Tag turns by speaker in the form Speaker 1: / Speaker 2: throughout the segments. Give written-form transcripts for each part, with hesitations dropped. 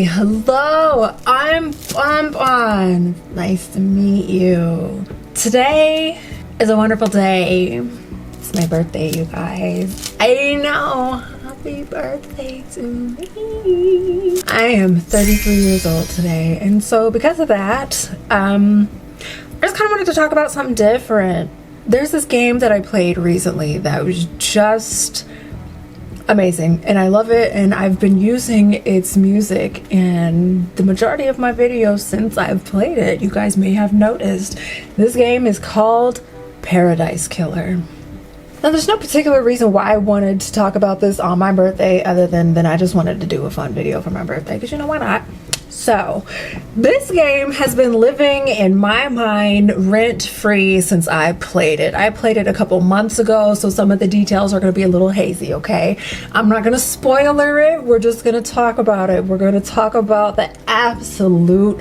Speaker 1: Hello, I'm Bonbon. Nice to meet you. Today is a wonderful day. It's my birthday, you guys. I know. Happy birthday to me. I am 33 years old today, and so because of that, I just kind of wanted to talk about something different. There's this game that I played recently that was just amazing, and I love it, and I've been using its music in the majority of my videos since I've played it. You guys may have noticed. This game is called Paradise Killer. Now, there's no particular reason why I wanted to talk about this on my birthday other than I just wanted to do a fun video for my birthday, because you know, why not? So this game has been living in my mind rent-free since I played it. I played it a couple months ago, so some of the details are going to be a little hazy, okay? I'm not going to spoiler it. We're just going to talk about it. We're going to talk about the absolute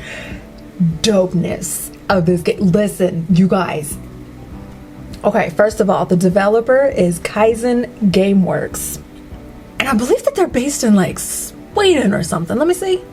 Speaker 1: dopeness of this game. Listen, you guys. Okay, first of all, the developer is Kaizen Game Works. And I believe that they're based in like Sweden or something. Let me see.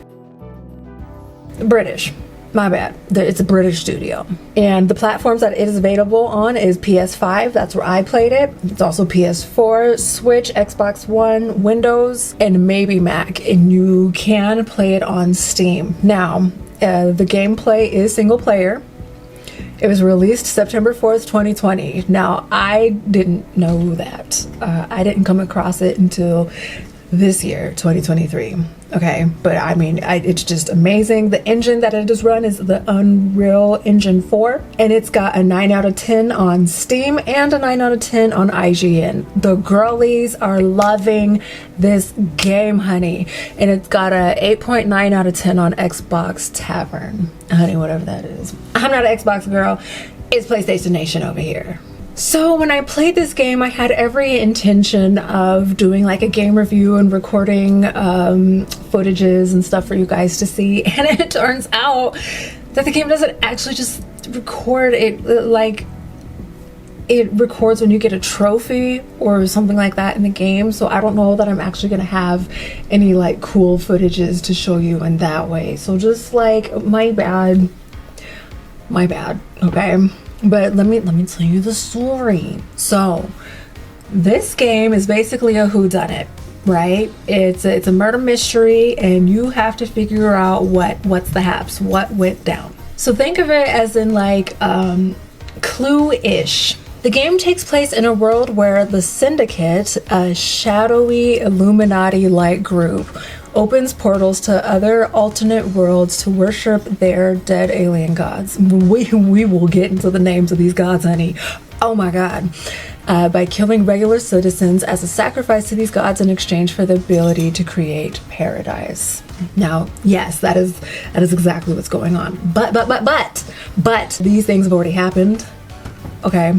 Speaker 1: British, my bad. It's a British studio, and the platforms that it is available on is PS5. That's where I played it. It's also PS4, Switch, Xbox One, Windows, and maybe Mac, and you can play it on Steam. Now, the gameplay is single player. It was released September 4th, 2020. Now, I didn't know that. I didn't come across it until this year, 2023. Okay, but I mean, it's just amazing. The engine that it is run is the Unreal Engine 4, and it's got a 9 out of 10 on Steam and a 9 out of 10 on IGN. The girlies are loving this game, honey, and it's got a 8.9 out of 10 on Xbox Tavern, honey, whatever that is. I'm not an Xbox girl. It's PlayStation Nation over here. So when I played this game, I had every intention of doing like a game review and recording footages and stuff for you guys to see. And it turns out that the game doesn't actually just record it, like it records when you get a trophy or something like that in the game. So I don't know that I'm actually gonna have any like cool footages to show you in that way. So just like, my bad, okay? But let me tell you the story. So this game is basically a whodunit, right? It's a murder mystery, and you have to figure out what's the haps, what went down. So think of it as in like Clue-ish. The game takes place in a world where the Syndicate, a shadowy Illuminati-like group, opens portals to other alternate worlds to worship their dead alien gods. We will get into the names of these gods, honey. Oh my god. By killing regular citizens as a sacrifice to these gods in exchange for the ability to create paradise. Now, yes, that is exactly what's going on. But these things have already happened, okay?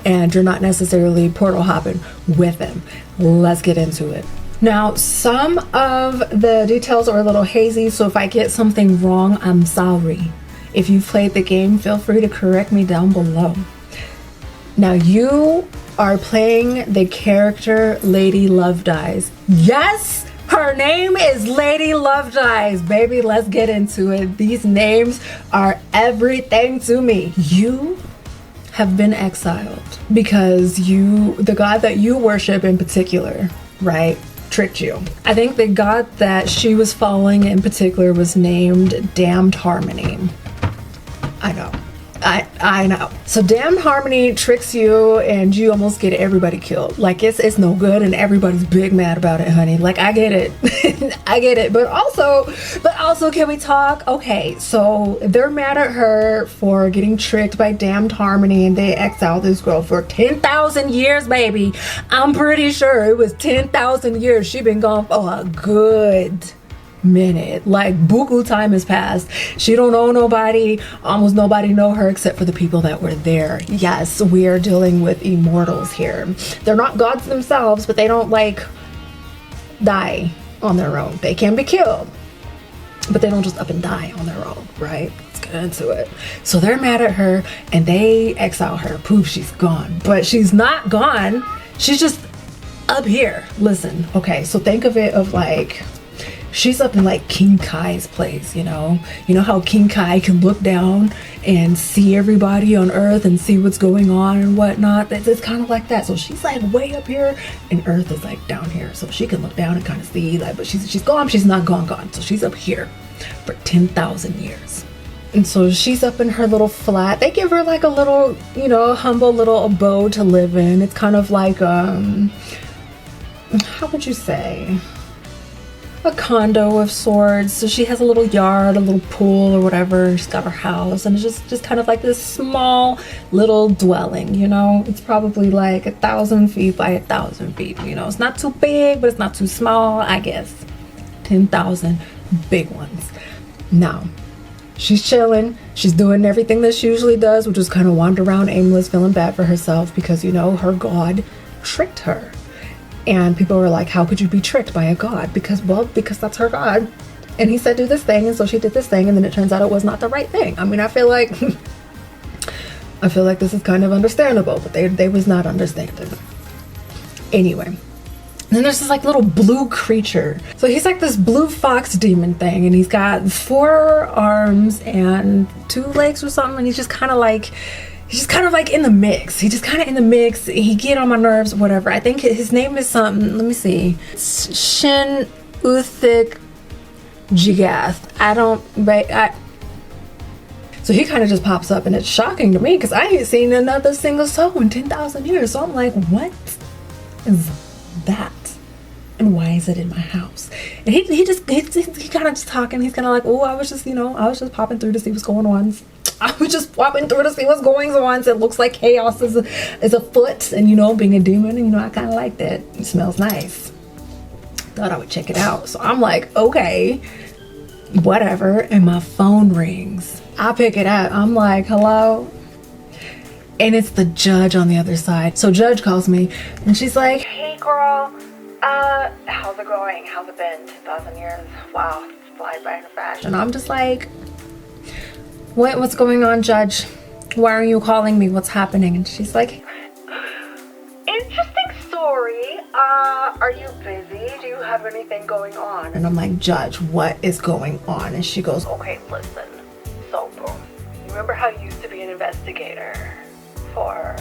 Speaker 1: And you're not necessarily portal hopping with them. Let's get into it. Now, some of the details are a little hazy, so if I get something wrong, I'm sorry. If you've played the game, feel free to correct me down below. Now, you are playing the character Lady Lovedies. Yes, her name is Lady Lovedies, baby. Let's get into it. These names are everything to me. You have been exiled because the god that you worship in particular, right, tricked you. I think the god that she was following in particular was named Damned Harmony. I know. I know. So Damned Harmony tricks you, and you almost get everybody killed. Like it's no good, and everybody's big mad about it, honey. Like I get it. I get it. But also can we talk? Okay, so they're mad at her for getting tricked by Damned Harmony, and they exiled this girl for 10,000 years, baby. I'm pretty sure it was 10,000 years. She been gone for a good minute. Like buku time has passed. She don't know nobody. Almost nobody know her except for the people that were there. Yes, we are dealing with immortals here. They're not gods themselves, but they don't like die on their own. They can be killed, but they don't just up and die on their own, right? Let's get into it. So they're mad at her and they exile her. Poof, she's gone. But she's not gone. She's just up here. Listen, okay, so think of it of like she's up in like King Kai's place, you know how King Kai can look down and see everybody on Earth and see what's going on and whatnot. It's kind of like that. So she's like way up here and Earth is like down here, so she can look down and kind of see, like, but she's gone, she's not gone, so she's up here for 10,000 years. And so she's up in her little flat. They give her like a little, humble little abode to live in. It's kind of like how would you say, a condo of sorts. So she has a little yard, a little pool or whatever. She's got her house, and it's just kind of like this small little dwelling, It's probably like 1,000 feet by 1,000 feet, It's not too big, but it's not too small, I guess. 10,000 big ones. Now, she's chilling. She's doing everything that she usually does, which is kind of wander around aimless, feeling bad for herself because, her god tricked her. And people were like, how could you be tricked by a god? Because that's her god. And he said, do this thing. And so she did this thing. And then it turns out it was not the right thing. I mean, I feel like this is kind of understandable, but they was not understanding. Anyway. Then there's this like little blue creature. So he's like this blue fox demon thing, and he's got 4 arms and 2 legs or something, and he's just kind of like in the mix. He's just kind of in the mix. He get on my nerves, whatever. I think his name is something. Let me see. It's Shin Uthik Jigath. So he kind of just pops up, and it's shocking to me because I ain't seen another single soul in 10,000 years. So I'm like, what is that? And why is it in my house? And he kind of just talking. He's kind of like, oh, I was just popping through to see what's going on. I was just popping through to see what's going on. It looks like chaos is afoot, and being a demon, and I kind of like that. It smells nice. Thought I would check it out. So I'm like, okay, whatever. And my phone rings. I pick it up. I'm like, hello. And it's the judge on the other side. So judge calls me, and she's like, hey girl, how's it going? How's it been? 10,000 years? Wow, flies by in a flash. And I'm just like, what's going on, judge? Why are you calling me? What's happening? And she's like, interesting story. Are you busy? Do you have anything going on? And I'm like, judge, what is going on? And she goes, okay, listen. So, boom. You remember how you used to be an investigator for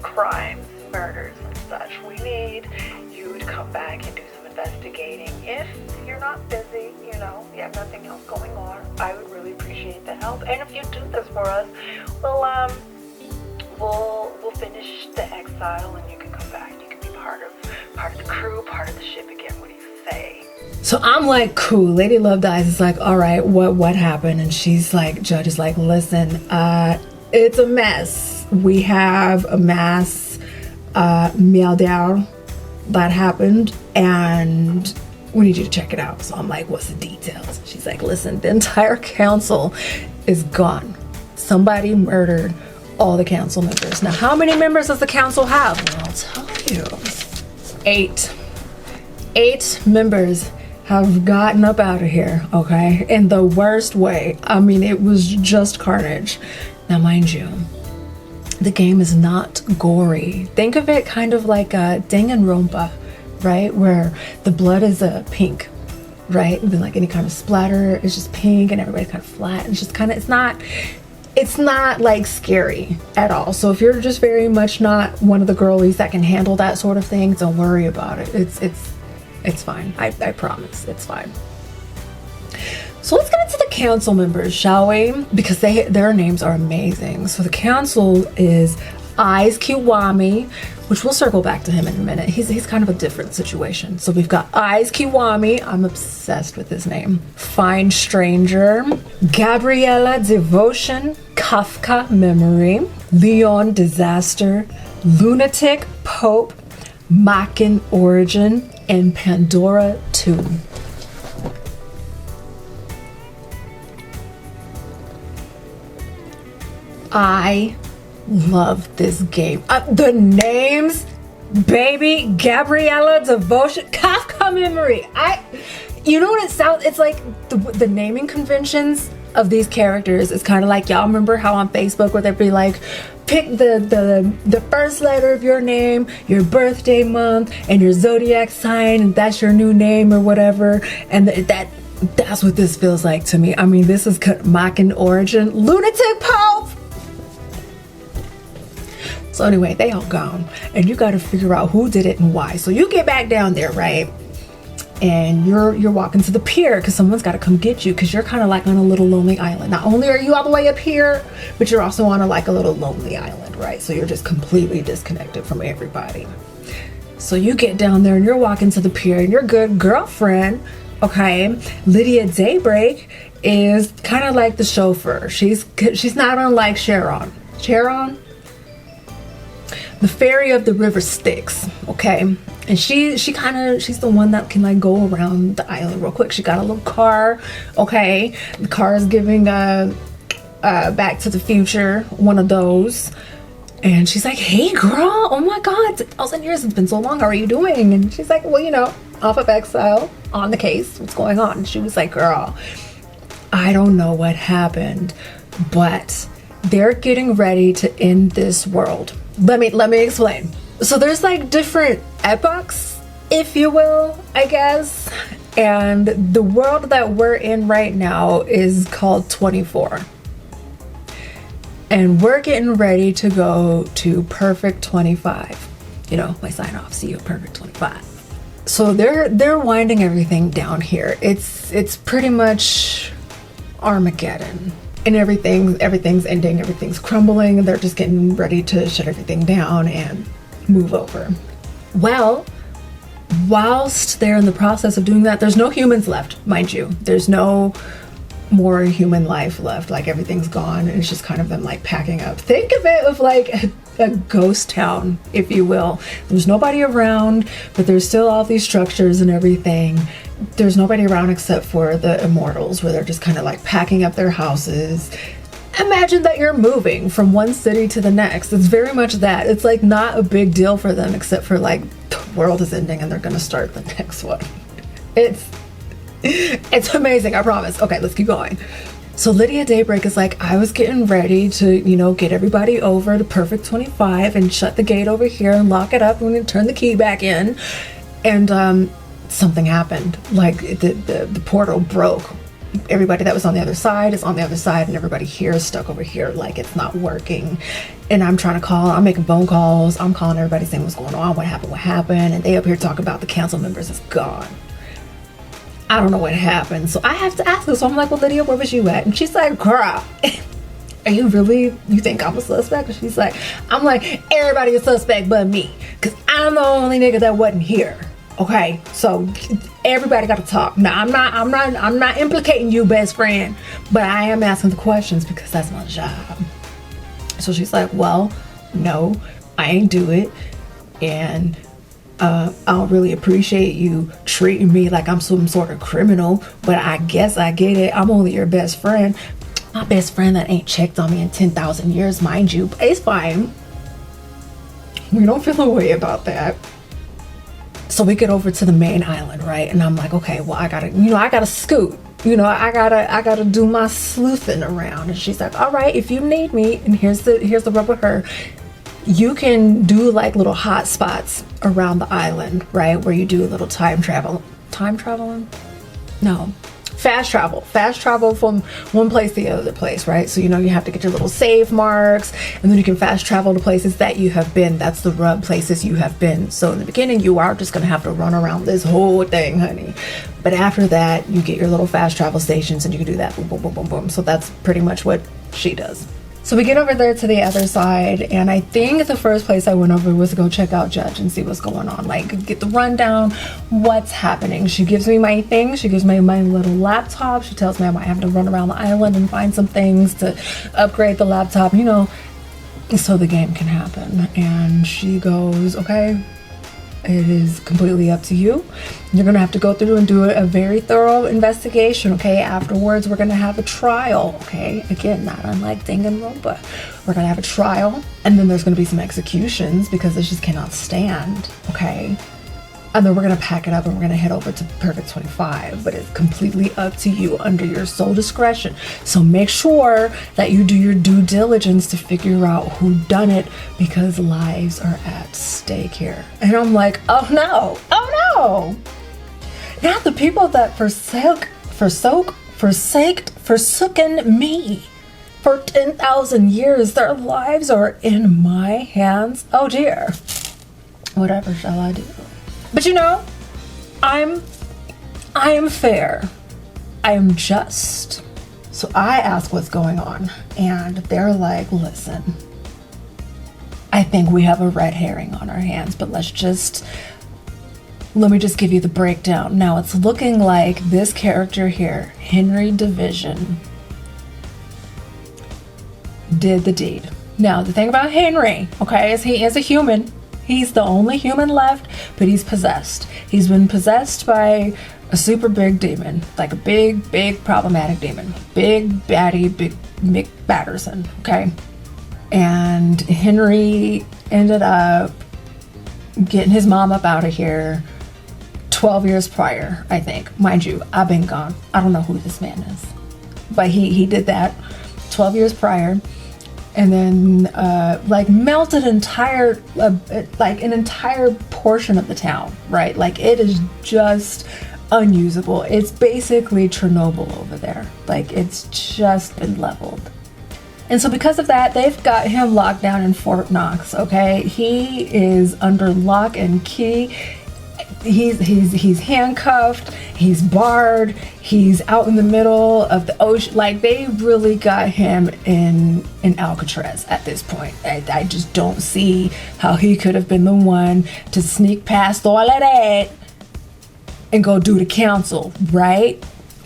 Speaker 1: crimes, murders, and such? We need you to come back and do some investigating. If you're not busy, you have nothing else going on, I would really appreciate the help. And if you do this for us, we'll finish the exile, and you can come back. You can be part of the crew, part of the ship again. What do you say? So I'm like, cool. Lady Love Dies is like, all right, what happened? And she's like, judge is like, listen, it's a mess. We have a mass meltdown that happened, and we need you to check it out. So I'm like, what's the details? She's like, listen, the entire council is gone. Somebody murdered all the council members. Now, how many members does the council have? Well, I'll tell you. 8. 8 members have gotten up out of here, okay? In the worst way. I mean, it was just carnage. Now, mind you, the game is not gory. Think of it kind of like a Danganronpa, right? Where the blood is pink, right? And then like any kind of splatter is just pink, and everybody's kind of flat. And it's just kind of, it's not like scary at all. So if you're just very much not one of the girlies that can handle that sort of thing, don't worry about it. It's fine. I promise, it's fine. So let's get into the council members, shall we? Because their names are amazing. So the council is Eyes Kiwami, which we'll circle back to him in a minute. He's kind of a different situation. So we've got Eyes Kiwami. I'm obsessed with his name. Fine Stranger, Gabriella Devotion, Kafka Memory, Leon Disaster, Lunatic Pope, Makin Origin, and Pandora 2. I love this game. The names, baby, Gabriella Devotion, Kafka Memory. You know what it sounds, it's like the naming conventions of these characters is kind of like, y'all remember how on Facebook where they'd be like, pick the first letter of your name, your birthday month, and your zodiac sign, and that's your new name or whatever. And that's what this feels like to me. I mean, this is mocking origin. Lunatic Pope! So anyway, they all gone. And you got to figure out who did it and why. So you get back down there, right? And you're walking to the pier because someone's got to come get you, because you're kind of like on a little lonely island. Not only are you all the way up here, but you're also on like a little lonely island, right? So you're just completely disconnected from everybody. So you get down there and you're walking to the pier, and your good girlfriend, okay, Lydia Daybreak, is kind of like the chauffeur. She's not unlike Sharon, the fairy of the river Styx, okay? And she's the one that can like go around the island real quick. She got a little car, okay? The car is giving Back to the Future, one of those. And she's like, hey girl, oh my God, 1,000 years, it's been so long, how are you doing? And she's like, well, you know, off of exile, on the case, what's going on? And she was like, girl, I don't know what happened, but they're getting ready to end this world. Let me explain. So there's like different epochs, if you will, I guess. And the world that we're in right now is called 24. And we're getting ready to go to perfect 25. You know, my sign off, see you at perfect 25. So they're winding everything down here. It's pretty much Armageddon. And everything's ending, everything's crumbling, and they're just getting ready to shut everything down and move over. Well, whilst they're in the process of doing that, there's no humans left, mind you. There's no more human life left. Like, everything's gone, and it's just kind of them like packing up. Think of it of like a ghost town, if you will. There's nobody around, but there's still all these structures and everything. There's nobody around except for the immortals, where they're just kind of like packing up their houses. Imagine that you're moving from one city to the next. It's very much that. It's like not a big deal for them, except for like the world is ending and they're gonna start the next one. It's amazing, I promise. Okay, let's keep going. So Lydia Daybreak is like, I was getting ready to, you know, get everybody over to perfect 25 and shut the gate over here and lock it up. I'm gonna turn the key back in. And something happened. Like the portal broke. Everybody that was on the other side is on the other side, and everybody here is stuck over here. Like, it's not working. And I'm trying to call, I'm making phone calls, I'm calling everybody saying what's going on, what happened, and they up here talk about the council members is gone. I don't know what happened. So I have to ask her. So I'm like, well, Lydia, where was you at? And she's like, girl, are you think I'm a suspect? And she's like, I'm like, everybody is suspect but me, because I'm the only nigga that wasn't here. Okay, so everybody got to talk. Now, I'm not implicating you, best friend, but I am asking the questions because that's my job. So she's like, well, no, I ain't do it, and I don't really appreciate you treating me like I'm some sort of criminal, but I guess I get it. I'm only your best friend. My best friend that ain't checked on me in 10,000 years, mind you. But it's fine. We don't feel a way about that. So we get over to the main island, right? And I'm like, okay, well, I gotta scoot. You know, I gotta do my sleuthing around. And she's like, all right, if you need me, and here's the rub with her. You can do like little hot spots around the island, right? Where you do a little fast travel from one place to the other place, right? So, you know, you have to get your little save marks, and then you can fast travel to places that you have been. That's the rub, places you have been. So in the beginning, you are just gonna have to run around this whole thing, honey. But after that, you get your little fast travel stations, and you can do that, boom, boom, boom, boom, boom. So that's pretty much what she does. So we get over there to the other side, and I think the first place I went over was to go check out Judge and see what's going on, like get the rundown, what's happening. She gives me my thing, she gives me my little laptop, she tells me I might have to run around the island and find some things to upgrade the laptop, you know, so the game can happen. And she goes, okay, it is completely up to you. You're gonna have to go through and do a very thorough investigation, okay? Afterwards, we're gonna have a trial, okay? Again, not unlike Danganronpa. We're gonna have a trial, and then there's gonna be some executions because this just cannot stand, okay? And then we're going to pack it up and we're going to head over to Perfect 25. But it's completely up to you, under your sole discretion. So make sure that you do your due diligence to figure out who done it, because lives are at stake here. And I'm like, oh no, oh no. Now the people that forsaken me for 10,000 years, their lives are in my hands. Oh dear. Whatever shall I do? But you know, I am fair. I am just. So I ask what's going on, and they're like, listen, I think we have a red herring on our hands, but let me just give you the breakdown. Now it's looking like this character here, Henry Division, did the deed. Now the thing about Henry, okay, is he is a human. He's the only human left, but he's possessed. He's been possessed by a super big demon, like a big problematic demon. Big baddie, big Mick Batterson, okay? And Henry ended up getting his mom up out of here 12 years prior, I think. Mind you, I've been gone. I don't know who this man is. But he did that 12 years prior. And then like melted an entire portion of the town, right? Like it is just unusable. It's basically Chernobyl over there. Like it's just been leveled. And so because of that, they've got him locked down in Fort Knox, okay? He is under lock and key. He's handcuffed, he's barred, he's out in the middle of the ocean. Like they really got him in Alcatraz at this point. I just don't see how he could have been the one to sneak past all of that and go do the council, right?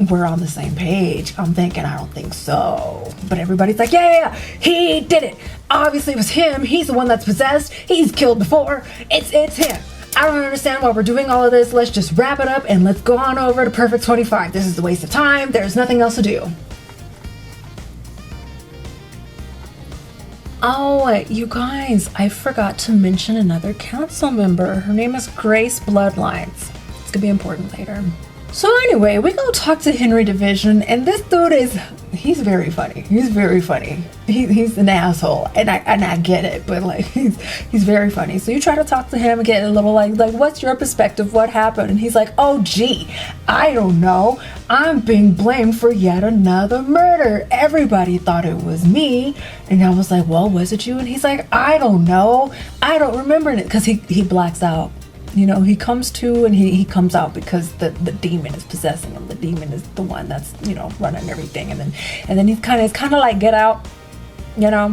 Speaker 1: We're on the same page. I'm thinking, I don't think so. But everybody's like, yeah, he did it. Obviously it was him. He's the one that's possessed. He's killed before. It's him. I don't understand why we're doing all of this. Let's just wrap it up and let's go on over to Perfect 25. This is a waste of time. There's nothing else to do. Oh, you guys, I forgot to mention another council member. Her name is Grace Bloodlines. It's gonna be important later. So anyway, we go talk to Henry Division, and this dude he's very funny. He's very funny. He's an asshole, and I get it, but like he's very funny. So you try to talk to him and get a little like what's your perspective? What happened? And he's like, oh gee, I don't know. I'm being blamed for yet another murder. Everybody thought it was me, and I was like, well, was it you? And he's like, I don't know. I don't remember it, because he blacks out. You know, he comes to and he comes out because the demon is possessing him. The demon is the one that's, you know, running everything. And then it's kind of like Get Out, you know,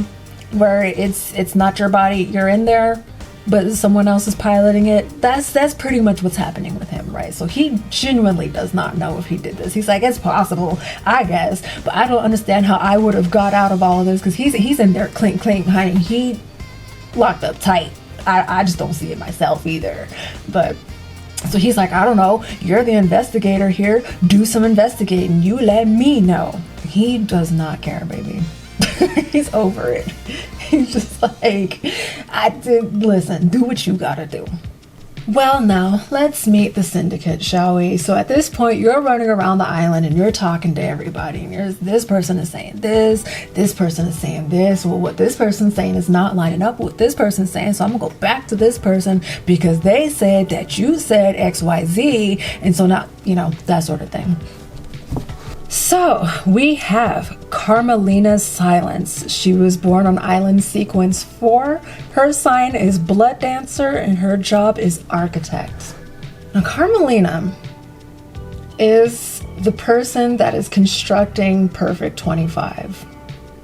Speaker 1: where it's not your body, you're in there, but someone else is piloting it. That's pretty much what's happening with him, right? So he genuinely does not know if he did this. He's like, it's possible, I guess, but I don't understand how I would have got out of all of this, because he's in there clink, honey. He locked up tight. I just don't see it myself either. But so he's like, I don't know, you're the investigator here, do some investigating, you let me know. He does not care, baby. He's over it. He's just like, listen, do what you gotta do. Well, now let's meet the syndicate, shall we? So at this point, you're running around the island and you're talking to everybody, and this person is saying this person is saying this. Well, what this person's saying is not lining up with what this person's saying, so I'm gonna go back to this person because they said that you said XYZ, and so now, you know, that sort of thing. So we have Carmelina Silence. She was born on Island Sequence 4. Her sign is Blood Dancer and her job is Architect. Now Carmelina is the person that is constructing Perfect 25.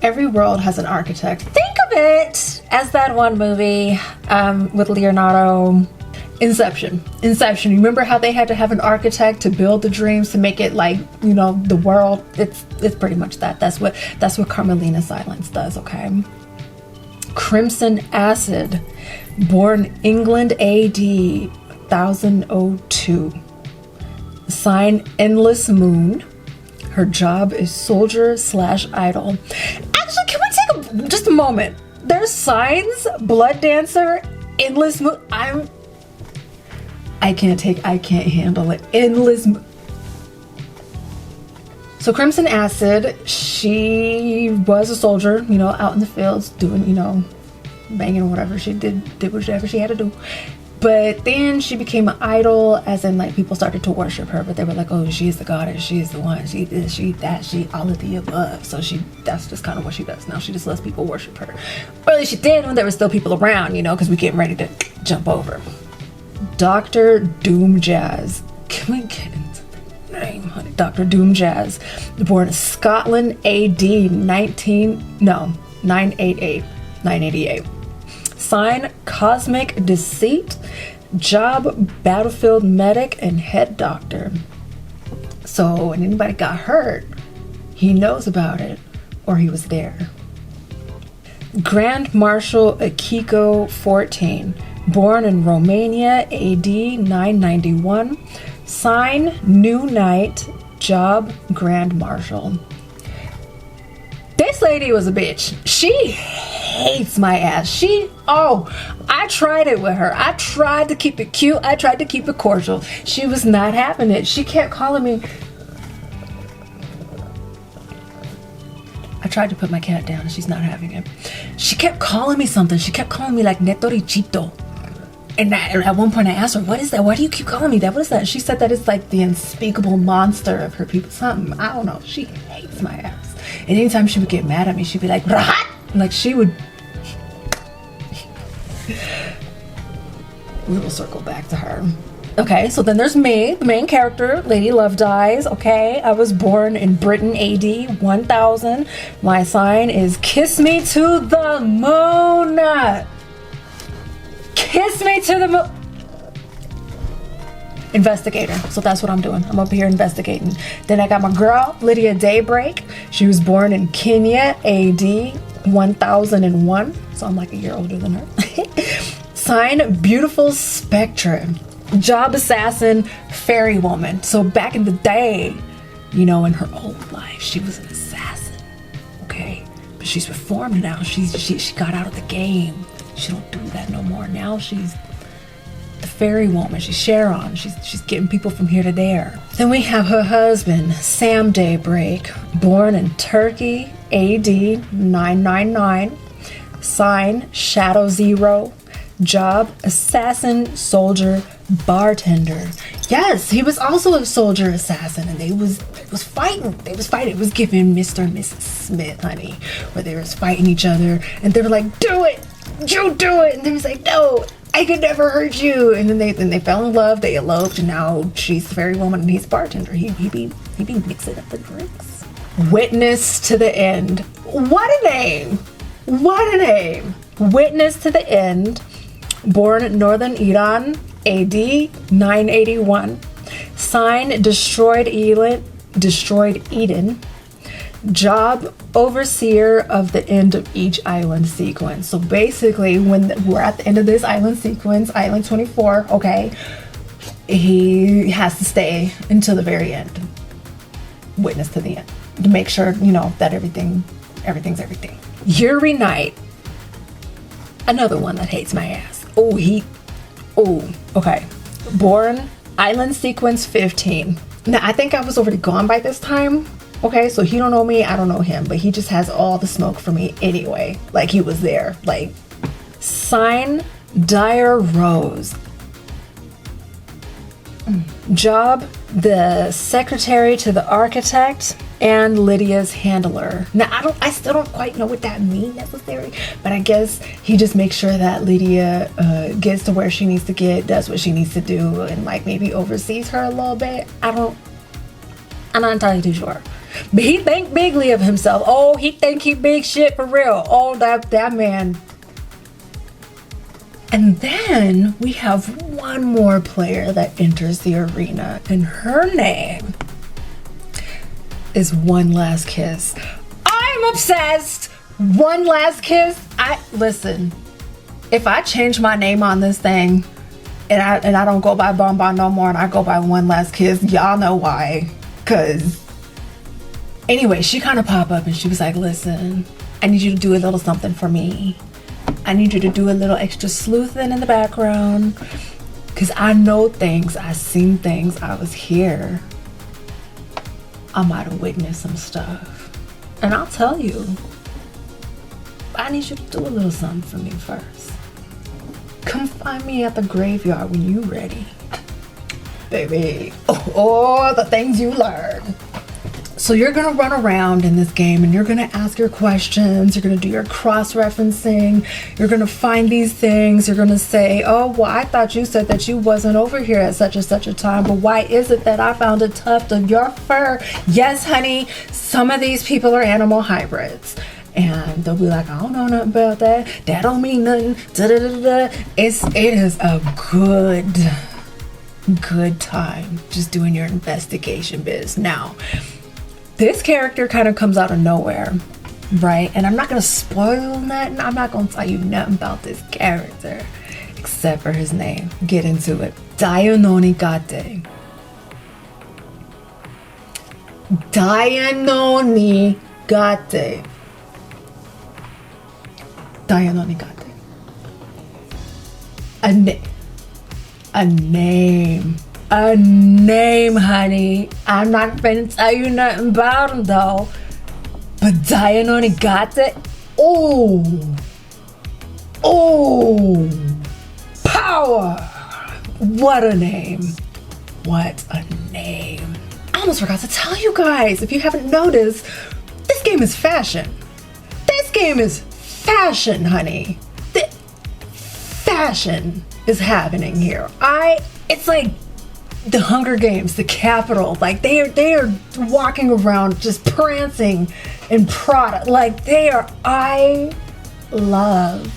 Speaker 1: Every world has an architect. Think of it as that one movie with Leonardo, Inception. You remember how they had to have an architect to build the dreams to make it like, you know, the world? It's pretty much that. That's what Carmelina Silence does, okay? Crimson Acid, born England AD 1002. Sign Endless Moon. Her job is soldier/idol. Actually, can we take just a moment? There's signs, Blood Dancer, Endless Moon. I can't handle it. Endless. So Crimson Acid, she was a soldier, you know, out in the fields doing, you know, banging or whatever she did whatever she had to do. But then she became an idol, as in like people started to worship her, but they were like, oh, she's the goddess, she's the one, she this, she that, she all of the above. So that's just kind of what she does now. She just lets people worship her. Or at least she did when there were still people around, you know, because we're getting ready to jump over. Dr. Doom Jazz. Can we get into the name, honey? Dr. Doom Jazz, born in Scotland, AD 988. Sign, Cosmic Deceit. Job, Battlefield Medic and Head Doctor. So when anybody got hurt, he knows about it, or he was there. Grand Marshal Akiko 14. Born in Romania, AD 991. Sign, New Knight. Job, Grand Marshal. This lady was a bitch. She hates my ass. I tried it with her. I tried to keep it cute. I tried to keep it cordial. She was not having it. She kept calling me. I tried to put my cat down and she's not having it. She kept calling me something. She kept calling me like Netorichito. And at one point I asked her, what is that? Why do you keep calling me that? What is that? She said that it's like the unspeakable monster of her people. Something. I don't know. She hates my ass. And anytime she would get mad at me, she'd be like, Rahat! Like she would. We will circle back to her. Okay, so then there's me, the main character, Lady Love Dies. Okay, I was born in Britain, AD 1000. My sign is Kiss Me to the Moon. Kiss me to the moon. Investigator. So that's what I'm doing. I'm up here investigating. Then I got my girl, Lydia Daybreak. She was born in Kenya, AD 1001. So I'm like a year older than her. Sign, Beautiful Spectre. Job, Assassin, Fairy Woman. So back in the day, you know, in her old life, she was an assassin. Okay? But she's reformed now. She got out of the game. She don't do that no more. Now she's the fairy woman. She's Sharon. She's getting people from here to there. Then we have her husband, Sam Daybreak, born in Turkey, AD 999. Sign, Shadow Zero. Job, Assassin, Soldier, Bartender. Yes, he was also a soldier assassin, and they was fighting. It was giving Mr. and Mrs. Smith, honey, where they was fighting each other, and they were like, do it! You do it! And they was like, no, I could never hurt you. And then they fell in love, they eloped, and now she's the fairy woman and he's the bartender. He be mixing up the drinks. Witness to the End. What a name! What a name! Witness to the End. Born in Northern Iran, AD 981. Sign, Destroyed Eden. Job, Overseer of the end of each island sequence. So basically, when we're at the end of this island sequence, island 24, okay, he has to stay until the very end. Witness to the end. To make sure, you know, that everything's everything. Yuri Knight. Another one that hates my ass. Okay. Born, island sequence 15. Now, I think I was already gone by this time. Okay, so he don't know me, I don't know him, but he just has all the smoke for me anyway. Like he was there. Like, sign, Dire Rose. Job, the secretary to the architect and Lydia's handler. Now, I still don't quite know what that means necessarily, but I guess he just makes sure that Lydia gets to where she needs to get, does what she needs to do, and like maybe oversees her a little bit. I'm not entirely too sure. But he think bigly of himself. Oh, he think he big shit for real. Oh, that man. And then we have one more player that enters the arena, and her name is One Last Kiss. I'm obsessed. One Last Kiss. Listen. If I change my name on this thing, and I don't go by Bonbon no more, and I go by One Last Kiss, y'all know why. Cause anyway, she kind of popped up and she was like, listen, I need you to do a little something for me. I need you to do a little extra sleuthing in the background, Because I know things, I seen things, I was here. I might have witnessed some stuff. And I'll tell you, I need you to do a little something for me first. Come find me at the graveyard when you ready. Baby, oh, the things you learn. So you're gonna run around in this game and you're gonna ask your questions, you're gonna do your cross-referencing, you're gonna find these things, you're gonna say, oh, well, I thought you said that you wasn't over here at such and such a time, but why is it that I found a tuft of your fur? Yes, honey, some of these people are animal hybrids. And they'll be like, I don't know nothing about that. That don't mean nothing. It is a good time just doing your investigation biz. Now, this character kind of comes out of nowhere, right? And I'm not gonna spoil nothing. I'm not gonna tell you nothing about this character except for his name. Get into it. Dayanonigate. Dayanonigate. Dayanonigate. A name, honey. I'm not gonna tell you nothing about him though. But Dayanonigate, oh, power! What a name. What a name. I almost forgot to tell you guys, if you haven't noticed, this game is fashion. This game is fashion, honey. Fashion is happening here. It's like the Hunger Games, the Capitol. Like they are walking around just prancing in Prada. Like I love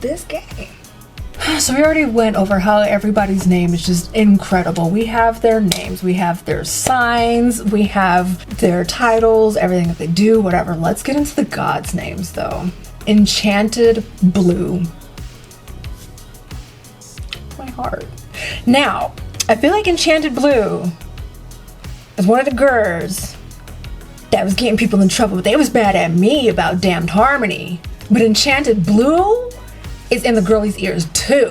Speaker 1: this game. So we already went over how everybody's name is just incredible. We have their names, we have their signs, we have their titles, everything that they do, whatever. Let's get into the gods' names though. Enchanted Blue. My heart. Now, I feel like Enchanted Blue is one of the girls that was getting people in trouble, but they was mad at me about Damned Harmony. But Enchanted Blue is in the girlies' ears too.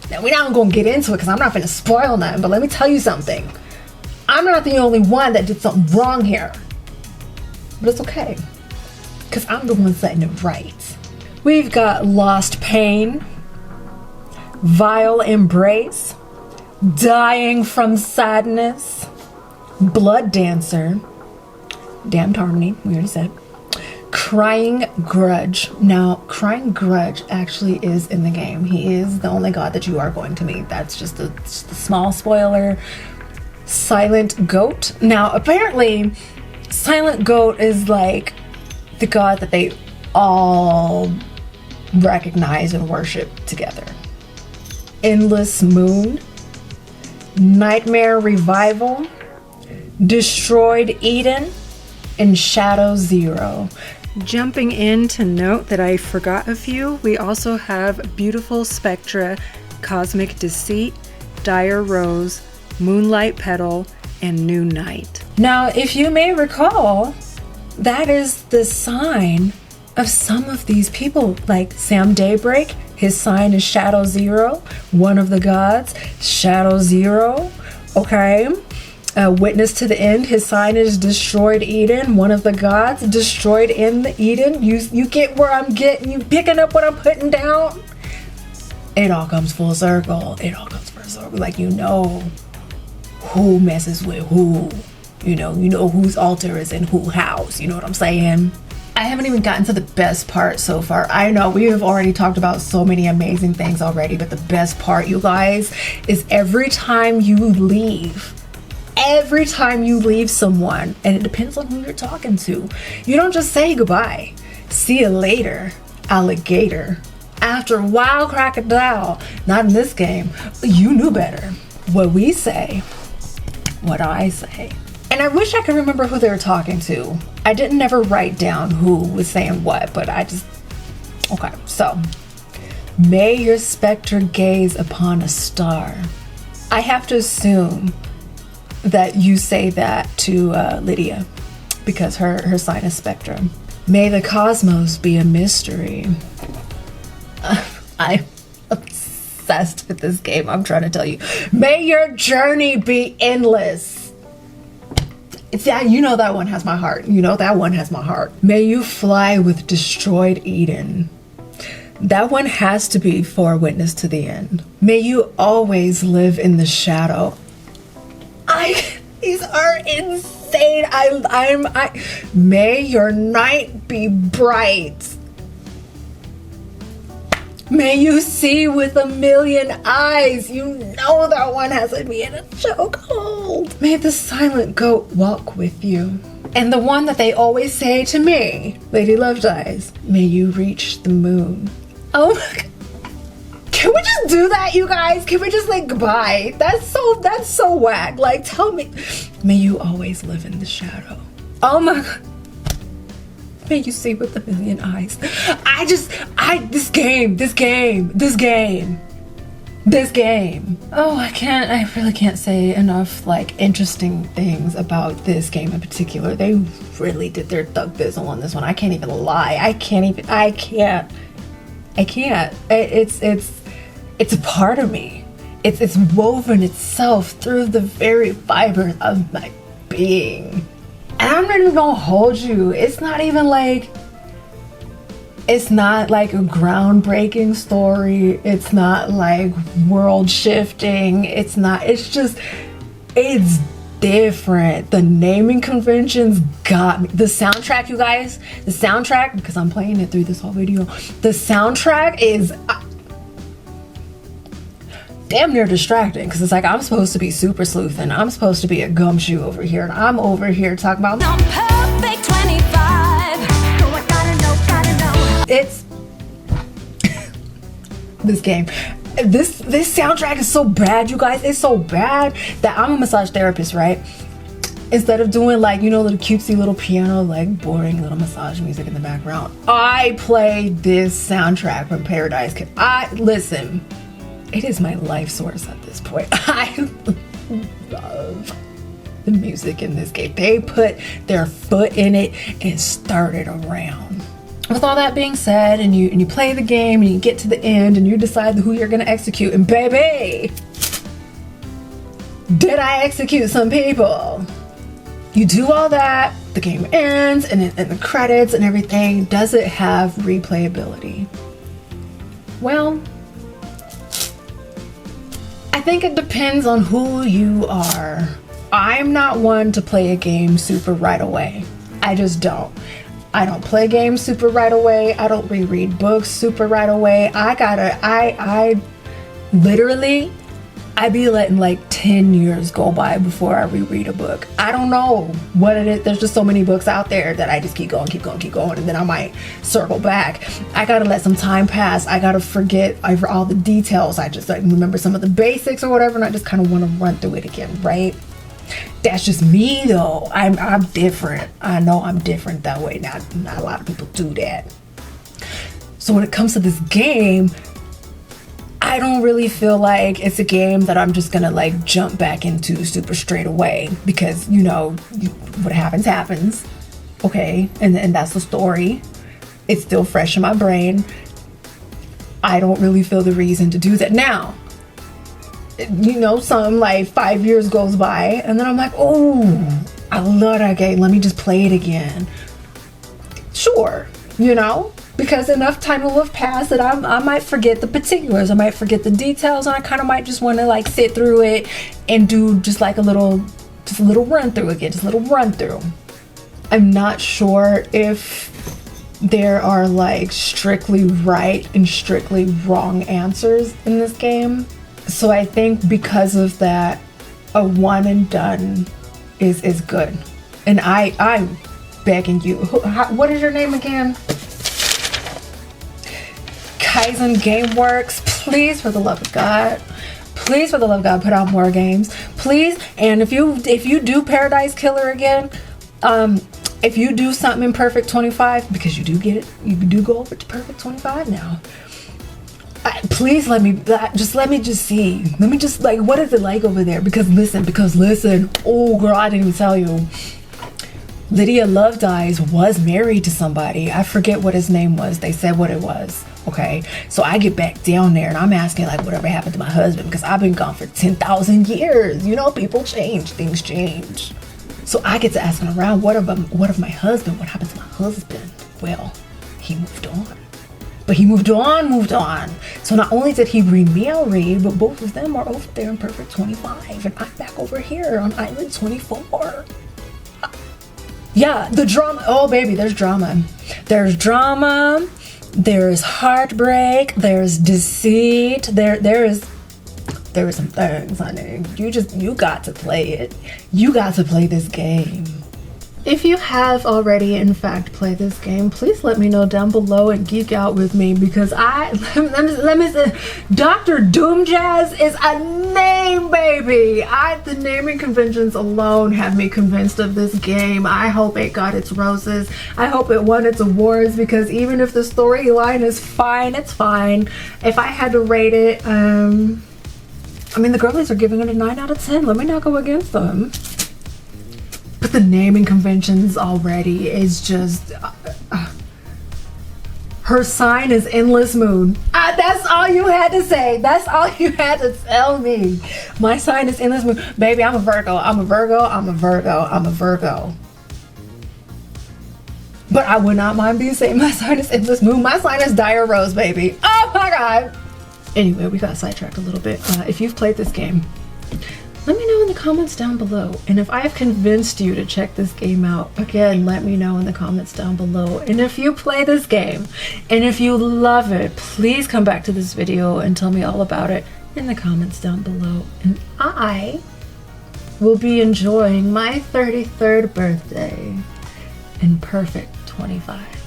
Speaker 1: Now, we're not gonna get into it because I'm not gonna spoil nothing, but let me tell you something. I'm not the only one that did something wrong here. But it's okay, because I'm the one setting it right. We've got Lost Pain, Vile Embrace, Dying from Sadness, Blood Dancer, Damned Harmony, we already said, Crying Grudge. Now, Crying Grudge actually is in the game. He is the only god that you are going to meet. That's just a small spoiler. Silent Goat. Now, apparently, Silent Goat is like the god that they all recognize and worship together. Endless Moon, Nightmare Revival, Destroyed Eden, and Shadow Zero. Jumping in to note that I forgot a few, we also have Beautiful Spectra, Cosmic Deceit, Dire Rose, Moonlight Petal, and New Night. Now, if you may recall, that is the sign of some of these people, like Sam Daybreak. His sign is Shadow Zero, one of the gods, Shadow Zero, okay? Witness to the End, his sign is Destroyed Eden, one of the gods, destroyed in the Eden. You get where I'm getting, you picking up what I'm putting down? It all comes full circle. It all comes full circle. Like, you know who messes with who. You know whose altar is in whose house. You know what I'm saying? I haven't even gotten to the best part so far. I know we have already talked about so many amazing things already, but the best part, you guys, is every time you leave someone, and it depends on who you're talking to, you don't just say goodbye. See you later, alligator. After a while, crocodile. Not in this game. You knew better. What we say, what I say. And I wish I could remember who they were talking to. I didn't ever write down who was saying what, but okay, so. May your spectre gaze upon a star. I have to assume that you say that to Lydia, because her sign is Spectrum. May the cosmos be a mystery. I'm obsessed obsessed with this game, I'm trying to tell you. May your journey be endless. Yeah, you know that one has my heart. You know that one has my heart. May you fly with destroyed Eden. That one has to be for a witness to the end. May you always live in the shadow. These are insane. May your night be bright. May you see with a million eyes. You know that one has to be in a chokehold. May the silent goat walk with you. And the one that they always say to me, Lady Lovejoy's, may you reach the moon. Oh my God. Can we just do that, you guys? Can we just like goodbye? That's so whack. Like, tell me. May you always live in the shadow. Oh my God. May you see with a million eyes. This game. Oh, I really can't say enough like interesting things about this game in particular. They really did their thug bizzle on this one. I can't even lie. I can't. It's a part of me. It's woven itself through the very fiber of my being. And I'm not even gonna hold you. It's not like a groundbreaking story. It's not like world shifting. It's different. The naming conventions got me. The soundtrack, you guys, because I'm playing it through this whole video. The soundtrack is damn near distracting because it's like I'm supposed to be super sleuth and I'm supposed to be a gumshoe over here, and I'm over here talking about I'm perfect 25. Oh, I gotta know. It's this game. This soundtrack is so bad, you guys. It's so bad that I'm a massage therapist, right? Instead of doing like, you know, little cutesy little piano, like boring little massage music in the background, I play this soundtrack from Paradise Kid. Listen. It is my life source at this point. I love the music in this game. They put their foot in it and started around. With all that being said, and you play the game and you get to the end and you decide who you're gonna execute, and baby, did I execute some people? You do all that, the game ends, and the credits and everything. Does it have replayability? Well, I think it depends on who you are. I'm not one to play a game super right away. I just don't. I don't play games super right away. I don't reread books super right away. I literally, I be letting like 10 years go by before I reread a book. I don't know what it is. There's just so many books out there that I just keep going, and then I might circle back. I gotta let some time pass. I gotta forget over all the details. I just like remember some of the basics or whatever, and I just kind of want to run through it again, right? That's just me though. I'm different. I know I'm different that way. Not a lot of people do that. So when it comes to this game, I don't really feel like it's a game that I'm just gonna like jump back into super straight away, because you know what happens, okay, and that's the story. It's still fresh in my brain. I don't really feel the reason to do that now. You know, some like 5 years goes by and then I'm like, oh, I love that game, let me just play it again. Sure, you know, because enough time will have passed that I might forget the particulars, I might forget the details, and I kind of might just want to like sit through it and do just like a little run through again, just a little run through. I'm not sure if there are like strictly right and strictly wrong answers in this game. So I think because of that, a one and done is good. And I'm begging you, what is your name again? Kaizen Game Works, please, for the love of God, put out more games, please. And if you do Paradise Killer again, if you do something in Perfect 25, because you do get it, you do go over to Perfect 25 now. Please let me see. Let me just like, what is it like over there? Because listen, oh girl, I didn't even tell you. Lydia Lovedyes was married to somebody. I forget what his name was. They said what it was. Okay. So I get back down there and I'm asking like whatever happened to my husband, because I've been gone for 10,000 years. You know, people change, things change. So I get to asking around, what of my husband? What happened to my husband? Well, he moved on. But he moved on. So not only did he remarry, but both of them are over there in Perfect 25. And I'm back over here on Island 24. Yeah, the drama. Oh, baby, there's drama. There's drama. There's heartbreak. There's deceit. There is some things, honey. You got to play it. You got to play this game. If you have already, in fact, played this game, please let me know down below and geek out with me, because let me say, Dr. Doom Jazz is a name, baby. The naming conventions alone have me convinced of this game. I hope it got its roses. I hope it won its awards, because even if the storyline is fine, it's fine. If I had to rate it, I mean, the girlies are giving it a 9 out of 10. Let me not go against them. But the naming conventions already is just her sign is endless moon. That's all you had to say. That's all you had to tell me. My sign is endless moon. Baby, I'm a Virgo. But I would not mind being saying my sign is endless moon. My sign is dire rose, baby. Oh my God. Anyway, we got sidetracked a little bit. If you've played this game, let me know in the comments down below. And if I've convinced you to check this game out, again, let me know in the comments down below. And if you play this game, and if you love it, please come back to this video and tell me all about it in the comments down below. And I will be enjoying my 33rd birthday in Perfect 25.